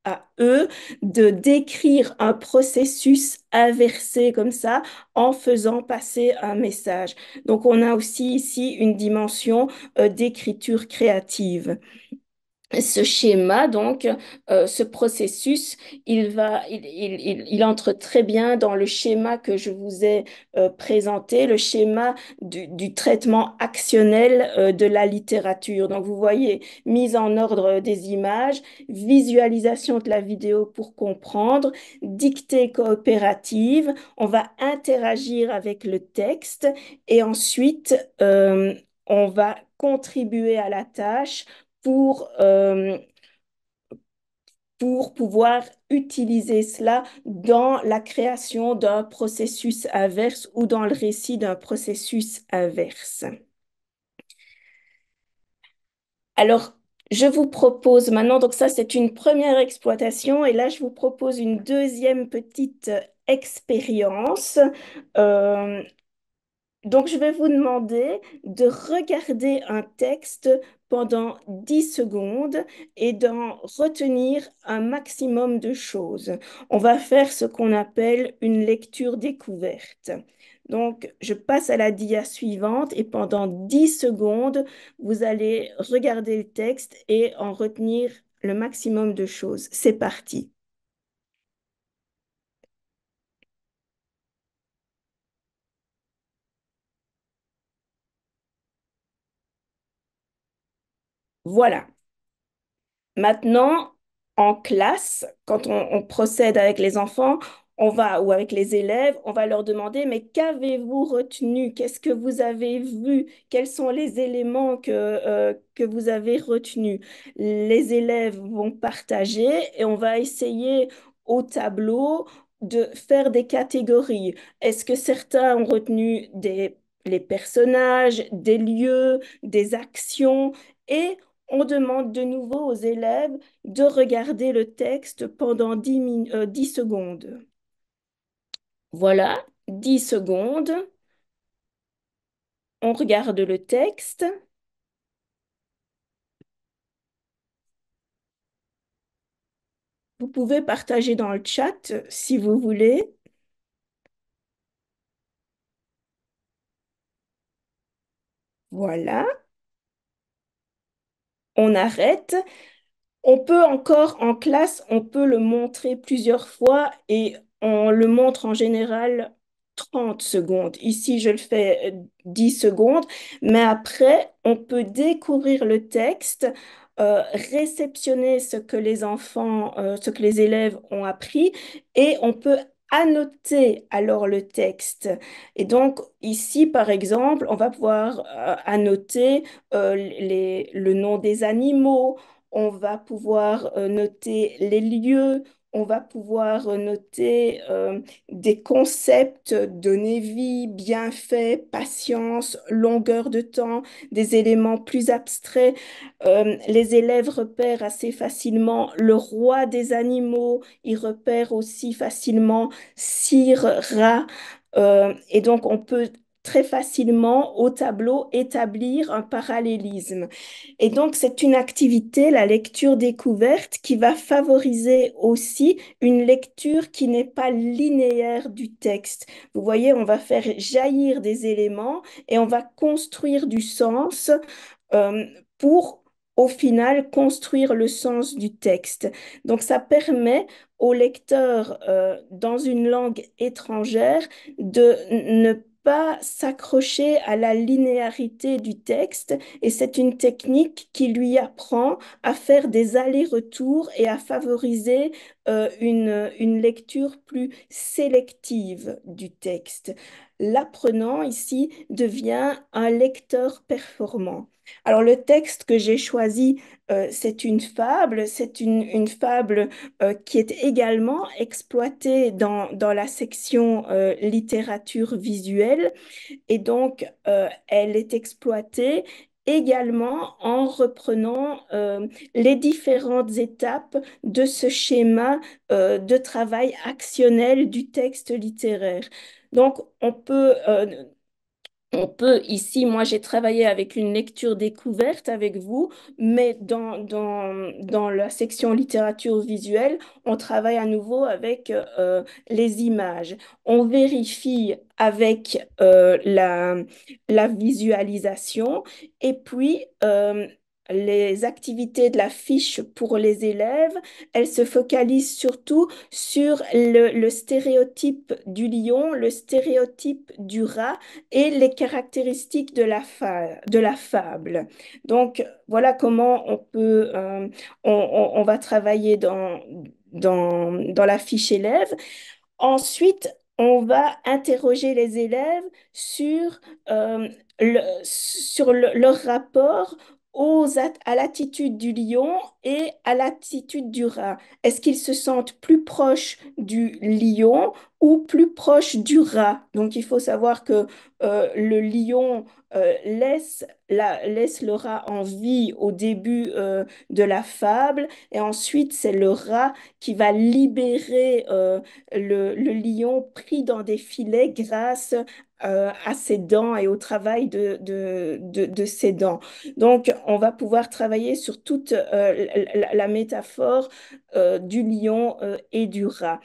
à eux de décrire un processus inversé comme ça en faisant passer un message. Donc, on a aussi ici une dimension d'écriture créative. Ce schéma, donc, ce processus, il entre très bien dans le schéma que je vous ai présenté, le schéma du traitement actionnel de la littérature. Donc, vous voyez, mise en ordre des images, visualisation de la vidéo pour comprendre, dictée coopérative, on va interagir avec le texte et ensuite, on va contribuer à la tâche pour, euh, pour pouvoir utiliser cela dans la création d'un processus inverse ou dans le récit d'un processus inverse. Alors, je vous propose maintenant, donc ça c'est une première exploitation et là je vous propose une deuxième petite expérience. Euh, Donc, je vais vous demander de regarder un texte pendant 10 secondes et d'en retenir un maximum de choses. On va faire ce qu'on appelle une lecture découverte. Donc, je passe à la dia suivante et pendant 10 secondes, vous allez regarder le texte et en retenir le maximum de choses. C'est parti. Voilà. Maintenant, en classe, quand on procède avec les enfants, ou avec les élèves, on va leur demander, mais qu'avez-vous retenu? Qu'est-ce que vous avez vu? Quels sont les éléments que vous avez retenus? Les élèves vont partager et on va essayer au tableau de faire des catégories. Est-ce que certains ont retenu les personnages, des lieux, des actions? Et on demande de nouveau aux élèves de regarder le texte pendant 10 secondes. Voilà, 10 secondes. On regarde le texte. Vous pouvez partager dans le chat si vous voulez. Voilà, on arrête. On peut encore en classe, on peut le montrer plusieurs fois et on le montre en général 30 secondes. Ici, je le fais 10 secondes, mais après, on peut découvrir le texte, réceptionner ce que les enfants, ce que les élèves ont appris et on peut annoter alors le texte. Et donc, ici, par exemple, on va pouvoir annoter le nom des animaux, on va pouvoir noter les lieux, on va pouvoir noter des concepts, donner vie, bienfaits, patience, longueur de temps, des éléments plus abstraits. Les élèves repèrent assez facilement le roi des animaux, ils repèrent aussi facilement cire, rat, et donc on peut très facilement au tableau établir un parallélisme. Et donc, c'est une activité, la lecture découverte, qui va favoriser aussi une lecture qui n'est pas linéaire du texte. Vous voyez, on va faire jaillir des éléments et on va construire du sens euh, pour, au final, construire le sens du texte. Donc, ça permet au lecteur dans une langue étrangère de ne pas s'accrocher à la linéarité du texte et c'est une technique qui lui apprend à faire des allers-retours et à favoriser une lecture plus sélective du texte. L'apprenant ici devient un lecteur performant. Alors le texte que j'ai choisi, c'est une fable qui est également exploitée dans la section littérature visuelle et donc elle est exploitée également en reprenant les différentes étapes de ce schéma de travail actionnel du texte littéraire. Donc, on peut ici, moi j'ai travaillé avec une lecture découverte avec vous, mais dans la section littérature visuelle, on travaille à nouveau avec les images. On vérifie avec la visualisation et puis les activités de la fiche pour les élèves, elles se focalisent surtout sur le stéréotype du lion, le stéréotype du rat et les caractéristiques de la fable. Donc, voilà comment on va travailler dans la fiche élève. Ensuite, on va interroger les élèves sur, leur rapport à l'attitude du lion et à l'attitude du rat. Est-ce qu'ils se sentent plus proches du lion ou plus proches du rat? Donc, il faut savoir que le lion laisse le rat en vie au début de la fable et ensuite, c'est le rat qui va libérer le lion pris dans des filets grâce à ses dents et au travail de ses dents. Donc, on va pouvoir travailler sur toute la métaphore du lion et du rat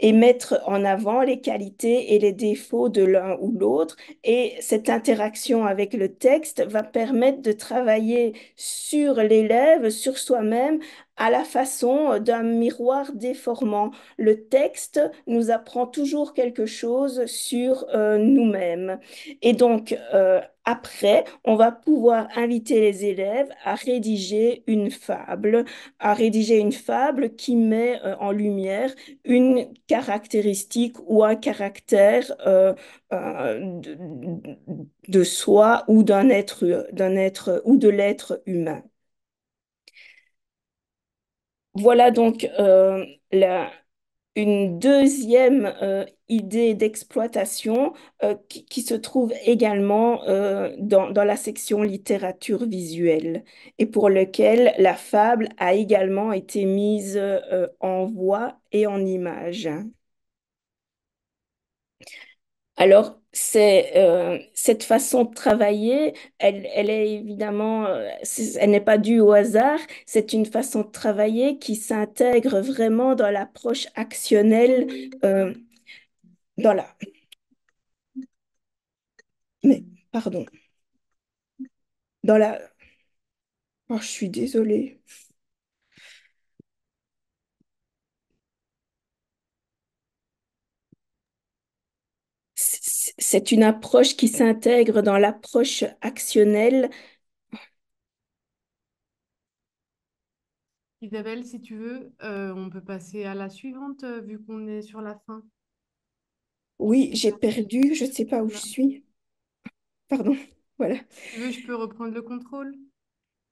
et mettre en avant les qualités et les défauts de l'un ou l'autre. Et cette interaction avec le texte va permettre de travailler sur l'élève, sur soi-même, à la façon d'un miroir déformant. Le texte nous apprend toujours quelque chose sur nous-mêmes. Et donc, après, on va pouvoir inviter les élèves à rédiger une fable qui met en lumière une caractéristique ou un caractère de soi ou d'un être ou de l'être humain. Voilà donc une deuxième idée d'exploitation qui se trouve également dans la section littérature visuelle et pour lequel la fable a également été mise en voix et en images. Alors, cette façon de travailler, elle est évidemment, elle n'est pas due au hasard. C'est une façon de travailler qui s'intègre vraiment dans l'approche actionnelle, euh, dans la, mais, pardon, dans la, oh, je suis désolée. C'est une approche qui s'intègre dans l'approche actionnelle. Isabelle, si tu veux, on peut passer à la suivante vu qu'on est sur la fin. Oui, Si j'ai t'as perdu, je ne sais pas où je là. suis. Pardon, voilà. Tu veux, je peux reprendre le contrôle?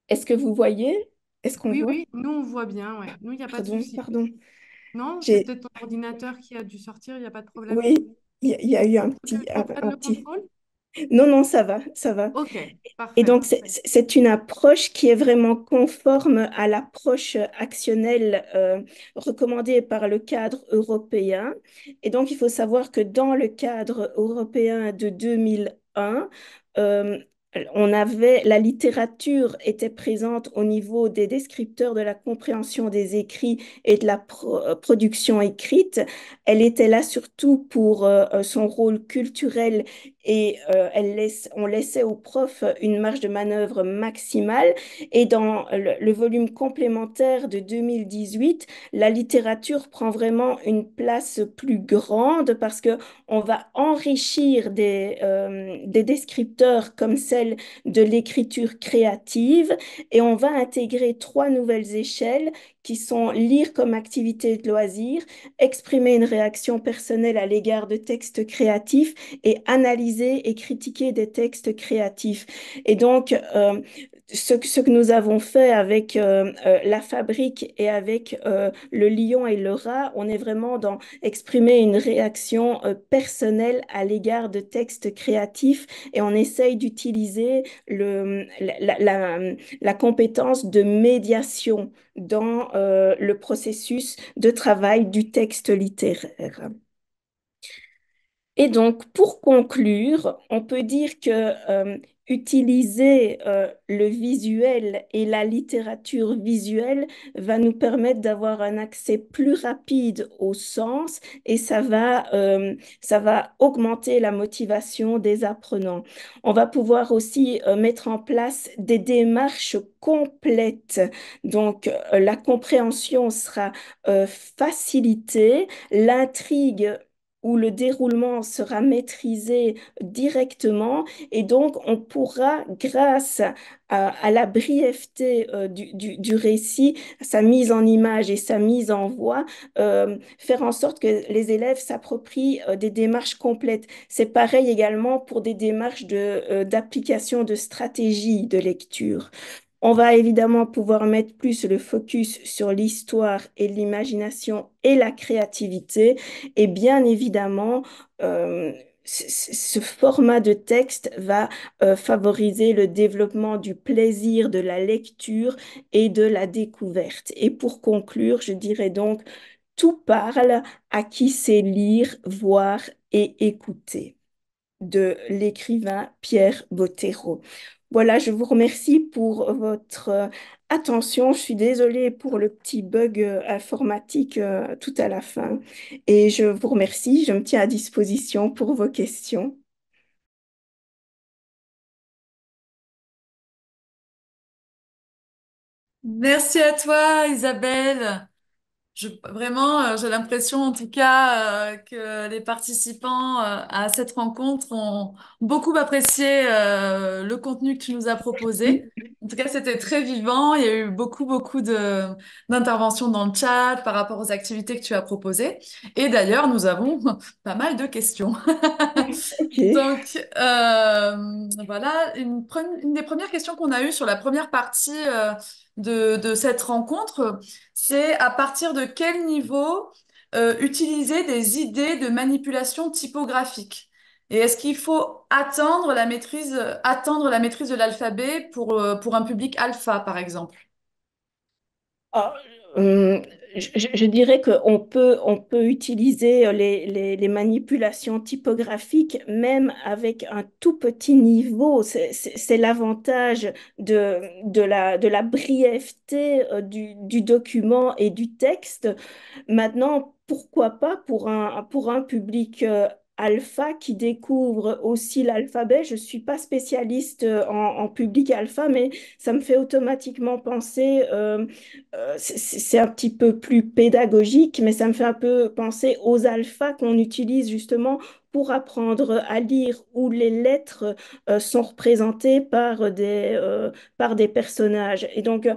Est-ce que vous voyez? Est-ce qu'on Oui, voit? oui, nous on voit bien, ouais. Nous, il n'y a pas de Pardon, souci. pardon. Non, c'est J'ai, peut-être ton ordinateur qui a dû sortir, il n'y a pas de problème. oui, il y a eu Tu veux que je reprenne un le petit. contrôle? Non, non, ça va, ça va. Ok, Et parfait. donc, c'est une approche qui est vraiment conforme à l'approche actionnelle recommandée par le cadre européen. Et donc, il faut savoir que dans le cadre européen de 2001, euh, la littérature était présente au niveau des descripteurs de la compréhension des écrits et de la production écrite. Elle était là surtout pour son rôle culturel et on laissait aux profs une marge de manœuvre maximale. Et dans le volume complémentaire de 2018, la littérature prend vraiment une place plus grande parce que on va enrichir des descripteurs comme celle de l'écriture créative et on va intégrer trois nouvelles échelles qui sont lire comme activité de loisir, exprimer une réaction personnelle à l'égard de textes créatifs et analyser et critiquer des textes créatifs. Et donc, ce que nous avons fait avec la fabrique et avec le lion et le rat, on est vraiment dans exprimer une réaction personnelle à l'égard de textes créatifs et on essaye d'utiliser la compétence de médiation dans le processus de travail du texte littéraire. Et donc, pour conclure, on peut dire que utiliser le visuel et la littérature visuelle va nous permettre d'avoir un accès plus rapide au sens et ça va augmenter la motivation des apprenants. On va pouvoir aussi mettre en place des démarches complètes. Donc, la compréhension sera facilitée, l'intrigue où le déroulement sera maîtrisé directement et donc on pourra, grâce à la brièveté du récit, sa mise en image et sa mise en voix, faire en sorte que les élèves s'approprient des démarches complètes. C'est pareil également pour des démarches d'application de stratégie de lecture. On va évidemment pouvoir mettre plus le focus sur l'histoire et l'imagination et la créativité. Et bien évidemment, ce format de texte va favoriser le développement du plaisir de la lecture et de la découverte. Et pour conclure, je dirais donc, tout parle à qui sait lire, voir et écouter de l'écrivain Pierre Bottero. Voilà, je vous remercie pour votre attention. Je suis désolée pour le petit bug informatique tout à la fin. Et je vous remercie. Je me tiens à disposition pour vos questions. Merci à toi, Isabelle. Vraiment, j'ai l'impression en tout cas que les participants à cette rencontre ont beaucoup apprécié le contenu que tu nous as proposé. En tout cas, c'était très vivant. Il y a eu beaucoup d'interventions dans le chat par rapport aux activités que tu as proposées. Et d'ailleurs, nous avons pas mal de questions. Ok. Donc, voilà, une des premières questions qu'on a eues sur la première partie de cette rencontre, c'est à partir de quel niveau utiliser des idées de manipulation typographique? Et est-ce qu'il faut attendre la maîtrise de l'alphabet pour un public alpha, par exemple? Ah, Hum, je dirais on peut utiliser les manipulations typographiques même avec un tout petit niveau. C'est l'avantage de la brièveté du document et du texte. Maintenant, pourquoi pas pour un public alpha qui découvre aussi l'alphabet? Je ne suis pas spécialiste en public alpha, mais ça me fait automatiquement penser, c'est un petit peu plus pédagogique, mais ça me fait un peu penser aux alphas qu'on utilise justement pour apprendre à lire, où les lettres sont représentées par des personnages. Et donc,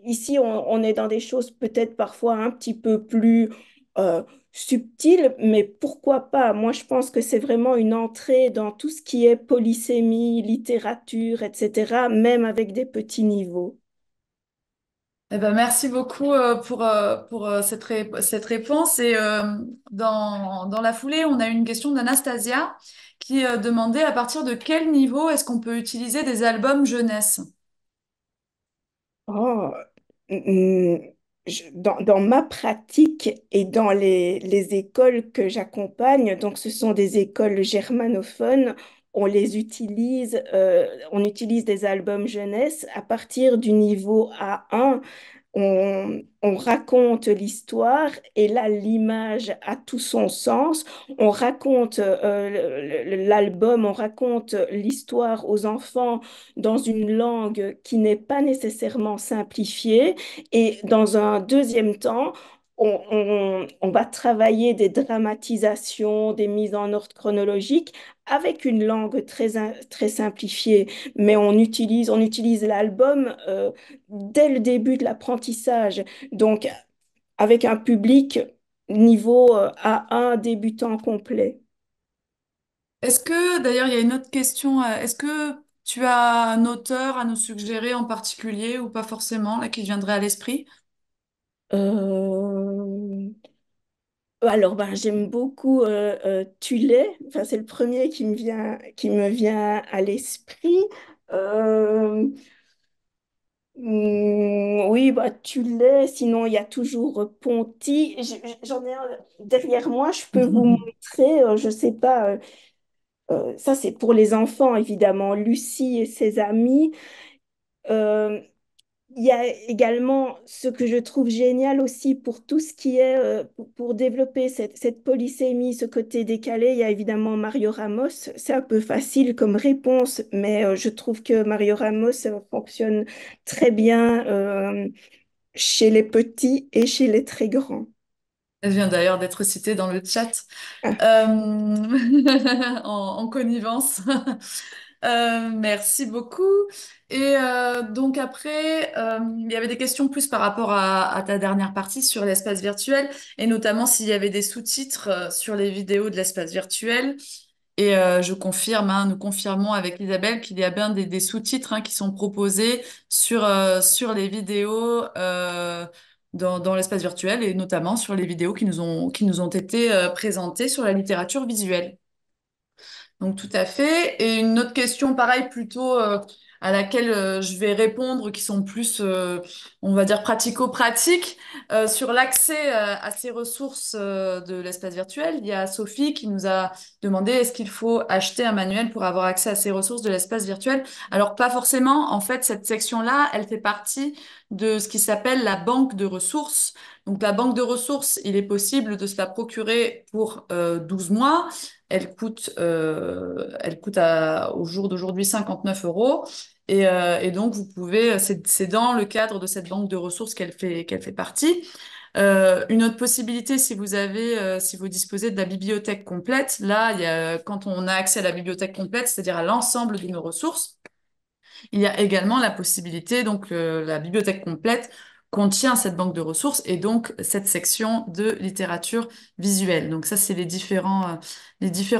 ici, on est dans des choses peut-être parfois un petit peu plus euh, subtiles, mais pourquoi pas? Moi, je pense que c'est vraiment une entrée dans tout ce qui est polysémie, littérature, etc., même avec des petits niveaux. Eh ben, merci beaucoup pour cette réponse. Et dans la foulée, on a une question d'Anastasia qui demandait à partir de quel niveau est-ce qu'on peut utiliser des albums jeunesse? Oh, mm, dans ma pratique et dans les écoles que j'accompagne, donc ce sont des écoles germanophones, on utilise des albums jeunesse à partir du niveau A1. On raconte l'histoire et là, l'image a tout son sens. On raconte l'album, on raconte l'histoire aux enfants dans une langue qui n'est pas nécessairement simplifiée. Et dans un deuxième temps, on va travailler des dramatisations, des mises en ordre chronologiques avec une langue très simplifiée. Mais on utilise l'album dès le début de l'apprentissage. Donc, avec un public niveau A1 débutant complet. Est-ce que, d'ailleurs, il y a une autre question, est-ce que tu as un auteur à nous suggérer en particulier ou pas forcément, là, qui te viendrait à l'esprit? Euh, Alors, ben, j'aime beaucoup Tulé. Enfin, c'est le premier qui me vient à l'esprit. Euh, oui, bah, Tulé. Sinon, il y a toujours Ponty. J'en ai un derrière moi. Je peux vous montrer. Je sais pas. Ça, c'est pour les enfants, évidemment. Lucie et ses amis. Euh, Il y a également ce que je trouve génial aussi pour tout ce qui est, pour développer cette polysémie, ce côté décalé, il y a évidemment Mario Ramos. C'est un peu facile comme réponse, mais je trouve que Mario Ramos fonctionne très bien chez les petits et chez les très grands. Elle vient d'ailleurs d'être citée dans le chat Ah, en connivence. Merci beaucoup. Et donc après, il y avait des questions plus par rapport à ta dernière partie sur l'espace virtuel et notamment s'il y avait des sous-titres sur les vidéos de l'espace virtuel. Et je confirme, hein, nous confirmons avec Isabelle qu'il y a bien des sous-titres hein, qui sont proposés sur les vidéos dans l'espace virtuel et notamment sur les vidéos qui nous ont été présentées sur la littérature visuelle. Donc tout à fait. Et une autre question, pareil, plutôt à laquelle je vais répondre, qui sont plus, on va dire, pratico-pratiques, sur l'accès à ces ressources de l'espace virtuel. Il y a Sophie qui nous a demandé est-ce qu'il faut acheter un manuel pour avoir accès à ces ressources de l'espace virtuel? Alors pas forcément. En fait, cette section-là, elle fait partie de ce qui s'appelle la banque de ressources. Donc la banque de ressources, il est possible de se la procurer pour 12 mois. Elle coûte au jour d'aujourd'hui 59 euros. Et donc, vous pouvez, c'est dans le cadre de cette banque de ressources qu'elle fait partie. Une autre possibilité, si vous disposez de la bibliothèque complète, là, quand on a accès à la bibliothèque complète, c'est-à-dire à l'ensemble de nos ressources, il y a également la possibilité, donc la bibliothèque complète contient cette banque de ressources et donc cette section de littérature visuelle. Donc ça, c'est les différents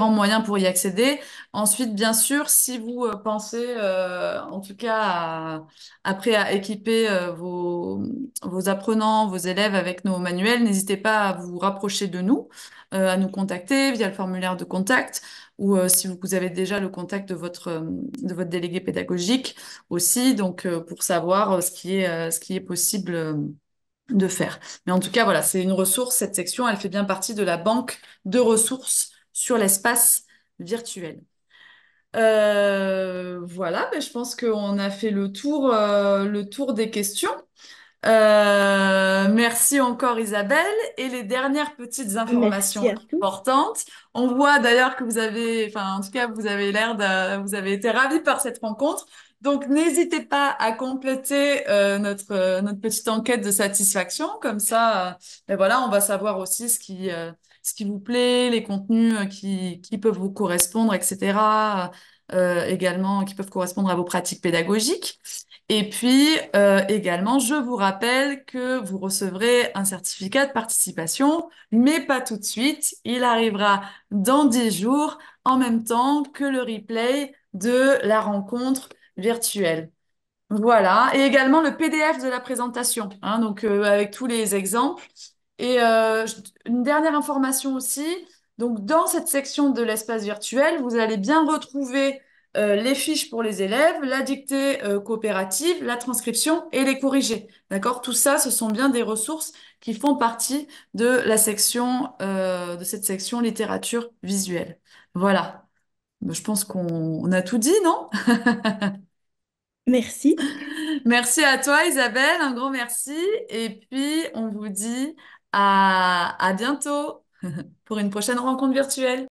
moyens pour y accéder. Ensuite, bien sûr, si vous pensez, en tout cas, après à équiper vos apprenants, vos élèves avec nos manuels, n'hésitez pas à vous rapprocher de nous, à nous contacter via le formulaire de contact ou si vous avez déjà le contact de votre délégué pédagogique aussi, donc pour savoir ce qui est possible de faire. Mais en tout cas, voilà, c'est une ressource, cette section, elle fait bien partie de la banque de ressources sur l'espace virtuel. Voilà, ben, je pense qu'on a fait le tour des questions. Merci encore Isabelle. Et les dernières petites Merci informations à tous. importantes. On voit d'ailleurs que enfin en tout cas vous avez été ravis par cette rencontre. Donc n'hésitez pas à compléter notre petite enquête de satisfaction. Comme ça, ben voilà, on va savoir aussi ce qui vous plaît, les contenus qui peuvent vous correspondre, etc. Également qui peuvent correspondre à vos pratiques pédagogiques. Et puis également, je vous rappelle que vous recevrez un certificat de participation, mais pas tout de suite. Il arrivera dans 10 jours, en même temps que le replay de la rencontre virtuelle. Voilà, et également le PDF de la présentation, hein, donc avec tous les exemples. Et une dernière information aussi, donc dans cette section de l'espace virtuel, vous allez bien retrouver les fiches pour les élèves, la dictée coopérative, la transcription et les corrigés. D'accord? Tout ça, ce sont bien des ressources qui font partie de de cette section littérature visuelle. Voilà. Je pense qu'on a tout dit, non? Merci. Merci à toi, Isabelle, un grand merci. Et puis, on vous dit à bientôt pour une prochaine rencontre virtuelle.